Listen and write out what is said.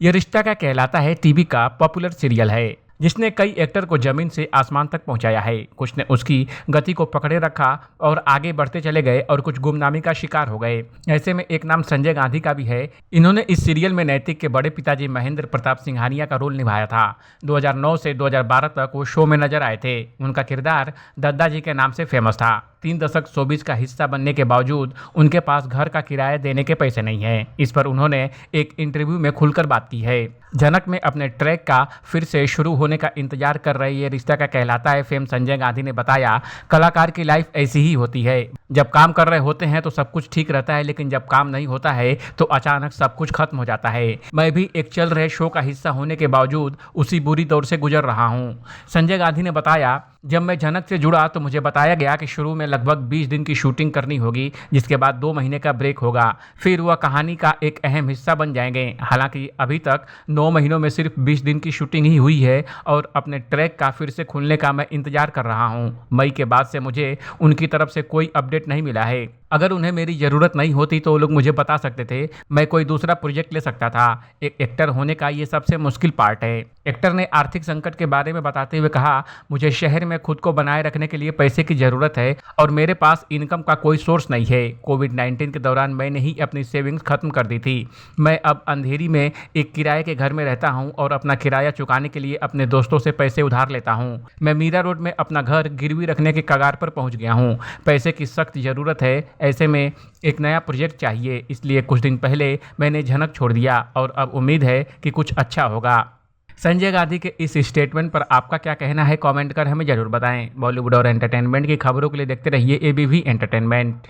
ये रिश्ता क्या कहलाता है टीवी का पॉपुलर सीरियल है जिसने कई एक्टर को जमीन से आसमान तक पहुंचाया है। कुछ ने उसकी गति को पकड़े रखा और आगे बढ़ते चले गए और कुछ गुमनामी का शिकार हो गए। ऐसे में एक नाम संजय गांधी का भी है। इन्होंने इस सीरियल में नैतिक के बड़े पिताजी महेंद्र प्रताप सिंघानिया का रोल निभाया था। 2009 से 2012 तक वो शो में नजर आए थे। उनका किरदार दद्दाजी के नाम से फेमस था। 3 दशक शोबिज का हिस्सा बनने के बावजूद उनके पास घर का किराया देने के पैसे नहीं है। इस पर उन्होंने एक इंटरव्यू में खुलकर बात की है। जनक में अपने ट्रैक का फिर से शुरू होने का इंतजार कर रहे ये रिश्ता क्या कहलाता है फेम संजय गांधी ने बताया, कलाकार की लाइफ ऐसी ही होती है। जब काम कर रहे होते हैं तो सब कुछ ठीक रहता है, लेकिन जब काम नहीं होता है तो अचानक सब कुछ खत्म हो जाता है। मैं भी एक चल रहे शो का हिस्सा होने के बावजूद उसी बुरी दौर से गुजर रहा हूँ। संजय गांधी ने बताया, जब मैं जनक से जुड़ा तो मुझे बताया गया कि शुरू में लगभग 20 दिन की शूटिंग करनी होगी, जिसके बाद 2 महीने का ब्रेक होगा, फिर वह कहानी का एक अहम हिस्सा बन जाएंगे। हालांकि अभी तक 9 महीनों में सिर्फ 20 दिन की शूटिंग ही हुई है और अपने ट्रैक का फिर से खुलने का मैं इंतजार कर रहा हूँ। मई के बाद से मुझे उनकी तरफ से कोई अपडेट नहीं मिला है। अगर उन्हें मेरी ज़रूरत नहीं होती तो वो लोग मुझे बता सकते थे, मैं कोई दूसरा प्रोजेक्ट ले सकता था। एक एक्टर होने का ये सबसे मुश्किल पार्ट है। एक्टर ने आर्थिक संकट के बारे में बताते हुए कहा, मुझे शहर में खुद को बनाए रखने के लिए पैसे की ज़रूरत है और मेरे पास इनकम का कोई सोर्स नहीं है। कोविड-19 के दौरान मैंने ही अपनी सेविंग्स खत्म कर दी थी। मैं अब अंधेरी में एक किराए के घर में रहता हूँ और अपना किराया चुकाने के लिए अपने दोस्तों से पैसे उधार लेता हूँ। मैं मीरा रोड में अपना घर गिरवी रखने के कगार पर पहुँच गया हूँ। पैसे की सख्त ज़रूरत है। ऐसे में एक नया प्रोजेक्ट चाहिए, इसलिए कुछ दिन पहले मैंने झनक छोड़ दिया और अब उम्मीद है कि कुछ अच्छा होगा। संजय गांधी के इस स्टेटमेंट पर आपका क्या कहना है, कमेंट कर हमें जरूर बताएं। बॉलीवुड और एंटरटेनमेंट की खबरों के लिए देखते रहिए एबीवी एंटरटेनमेंट।